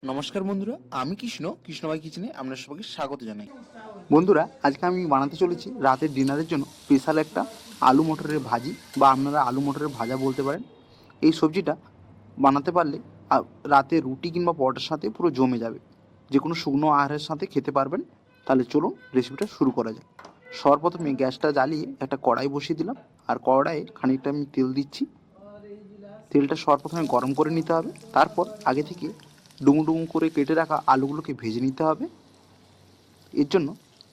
নমস্কার বন্ধুরা, আমি কৃষ্ণভাই কিচেনে আপনার সবাইকে স্বাগত জানাই। বন্ধুরা, আজকে আমি বানাতে চলেছি রাতের ডিনারের জন্য স্পেশাল একটা আলু মটরের ভাজি, বা আপনারা আলু মটরের ভাজা বলতে পারেন। এই সবজিটা বানাতে পারলে রাতে রুটি কিংবা পরোটার সাথে পুরো জমে যাবে, যে কোনো শুকনো আহারের সাথে খেতে পারবেন। তাহলে চলুন রেসিপিটা শুরু করা যাক। সর্বপ্রথমে গ্যাসটা জ্বালিয়ে একটা কড়াই বসিয়ে দিলাম, আর কড়াইয়ে খানিকটা আমি তেল দিচ্ছি। তেলটা সর্বপ্রথমে গরম করে নিতে হবে। তারপর আগে থেকে ডুমো ডুমো করে কেটে রাখা আলুগুলোকে ভেজে নিতে হবে। এর জন্য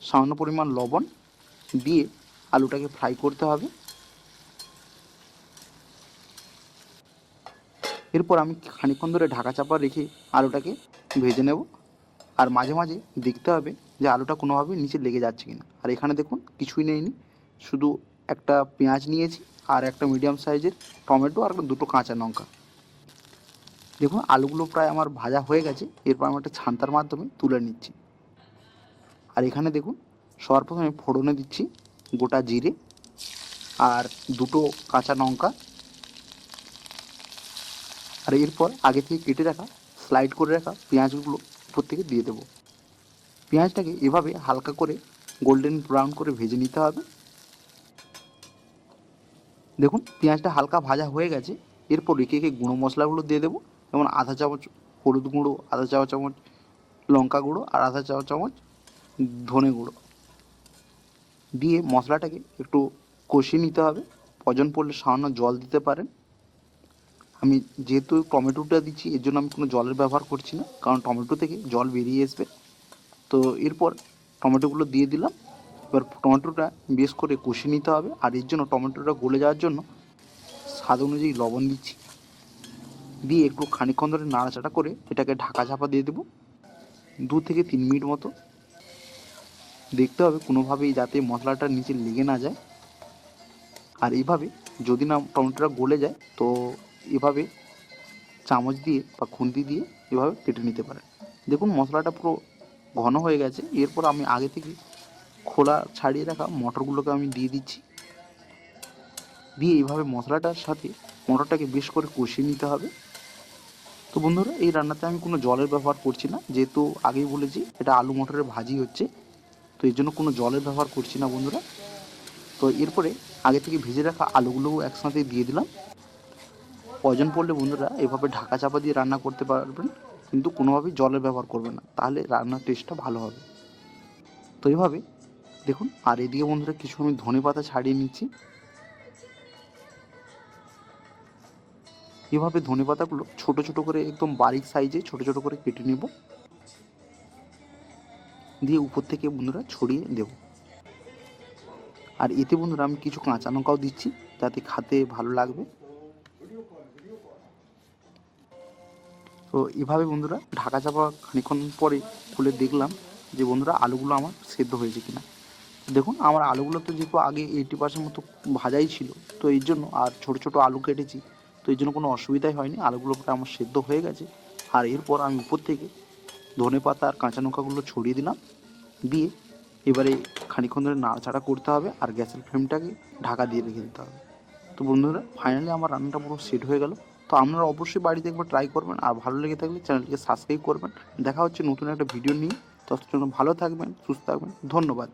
সামান্য পরিমাণ লবণ দিয়ে আলুটাকে ফ্রাই করতে হবে। এরপর আমি খানিকক্ষণ ধরে ঢাকা চাপা রেখে আলুটাকে ভেজে নেব। আর মাঝে মাঝে দেখতে হবে যে আলুটা কোনোভাবে নিচে লেগে যাচ্ছে কিনা। আর এখানে দেখুন কিছুই নেইনি, শুধু একটা পেঁয়াজ নিয়েছি, আর একটা মিডিয়াম সাইজের টমেটো, আর দুটো কাঁচা লঙ্কা। দেখুন আলুগুলো প্রায় আমার ভাজা হয়ে গেছে। এরপর আমি একটা ছান্তার মাধ্যমে তুলে নিচ্ছি। আর এখানে দেখুন সর্বপ্রথমে ফোড়নে দিচ্ছি গোটা জিরে আর দুটো কাঁচা লঙ্কা। আর এরপর আগে থেকে কেটে রাখা স্লাইড করে রাখা পেঁয়াজগুলো উপর থেকে দিয়ে দেবো। পেঁয়াজটাকে এভাবে হালকা করে গোল্ডেন ব্রাউন করে ভেজে নিতে হবে। দেখুন পেঁয়াজটা হালকা ভাজা হয়ে গেছে। এরপর একে একে গুঁড়ো মশলাগুলো দিয়ে দেবো, যেমন আধা চামচ হলুদ গুঁড়ো, আধা চা চামচ লঙ্কা গুঁড়ো, আর আধা চা চামচ ধনে গুঁড়ো দিয়ে মশলাটাকে একটু কষিয়ে নিতে হবে। প্রয়োজন পড়লে সামান্য জল দিতে পারেন। আমি যেহেতু টমেটোটা দিচ্ছি, এর জন্য আমি কোনো জলের ব্যবহার করছি না, কারণ টমেটো থেকে জল বেরিয়ে আসবে। তো এরপর টমেটোগুলো দিয়ে দিলাম। এবার টমেটোটা বেশ করে কষিয়ে নিতে হবে। আর এর জন্য টমেটোটা গলে যাওয়ার জন্য স্বাদ অনুযায়ী লবণ দিচ্ছি, দিয়ে একটু খানিকক্ষণ ধরে নাড়াচাড়া করে এটাকে ঢাকা চাপা দিয়ে দেবো 2 থেকে 3 মিনিট মতো। দেখতে হবে কোনোভাবেই যাতে মশলাটার নিচে লেগে না যায়। আর এইভাবে যদি না টমেটোটা গলে যায়, তো এভাবে চামচ দিয়ে বা খুন্তি দিয়ে এভাবে কেটে নিতে পারেন। দেখুন মশলাটা পুরো ঘন হয়ে গেছে। এরপর আমি আগে থেকে খোলা ছাড়িয়ে রাখা মটরগুলোকে আমি দিয়ে দিচ্ছি, দিয়ে এইভাবে মশলাটার সাথে মটরটাকে বেশ করে কষিয়ে নিতে হবে। তো বন্ধুরা, এই রান্নাতে আমি কোনো জলের ব্যবহার করছি না, যেহেতু আগেই বলেছি এটা আলু মটরের ভাজি হচ্ছে, তো এর জন্য কোনো জলের ব্যবহার করছি না বন্ধুরা। তো এরপরে আগে থেকে ভেজে রাখা আলুগুলোও একসাথে দিয়ে দিলাম। প্রয়োজন পড়লে বন্ধুরা এভাবে ঢাকা চাপা দিয়ে রান্না করতে পারবেন, কিন্তু কোনোভাবেই জলের ব্যবহার করবেন না, তাহলে রান্নার টেস্টটা ভালো হবে। তো এইভাবে দেখুন। আর এদিকে বন্ধুরা কিছু আমি ধনে পাতা ছাড়িয়ে নিচ্ছি। এভাবে ধনে পাতাগুলো ছোটো ছোটো করে একদম বারিক সাইজে ছোটো ছোটো করে কেটে নেব, দিয়ে উপর থেকে বন্ধুরা ছড়িয়ে দেব। আর এতে বন্ধুরা আমি কিছু কাঁচা লঙ্কাও দিচ্ছি, যাতে খেতে ভালো লাগবে। তো এভাবে বন্ধুরা ঢাকা চাপা খানিকক্ষণ পরে খুলে দেখলাম যে বন্ধুরা আলুগুলো আমার সেদ্ধ হয়েছে কিনা। দেখুন আমার আলুগুলো তো যেহেতু আগে 80% মতো ভাজাই ছিল, তো এই জন্য, আর ছোটো ছোটো আলু কেটেছি, তো এই জন্য কোনো অসুবিধাই হয়নি। আলুগুলো প্রায় আমার সেদ্ধ হয়ে গেছে। আর এরপর আমি উপর থেকে ধনে পাতা আর কাঁচা লঙ্কাগুলো ছড়িয়ে দিলাম, দিয়ে এবারে খানিকক্ষণ ধরে নাড়াচাড়া করতে হবে, আর গ্যাসের ফ্লেমটাকে ঢাকা দিয়ে রেখে দিতে হবে। তো বন্ধুরা ফাইনালি আমার রান্নাটা পুরো সেট হয়ে গেল। তো আপনারা অবশ্যই বাড়িতে একবার ট্রাই করবেন, আর ভালো লেগে থাকলে চ্যানেলটিকে সাবস্ক্রাইব করবেন। দেখা হচ্ছে নতুন একটা ভিডিও নিয়ে। ততক্ষণ ভালো থাকবেন, সুস্থ থাকবেন। ধন্যবাদ।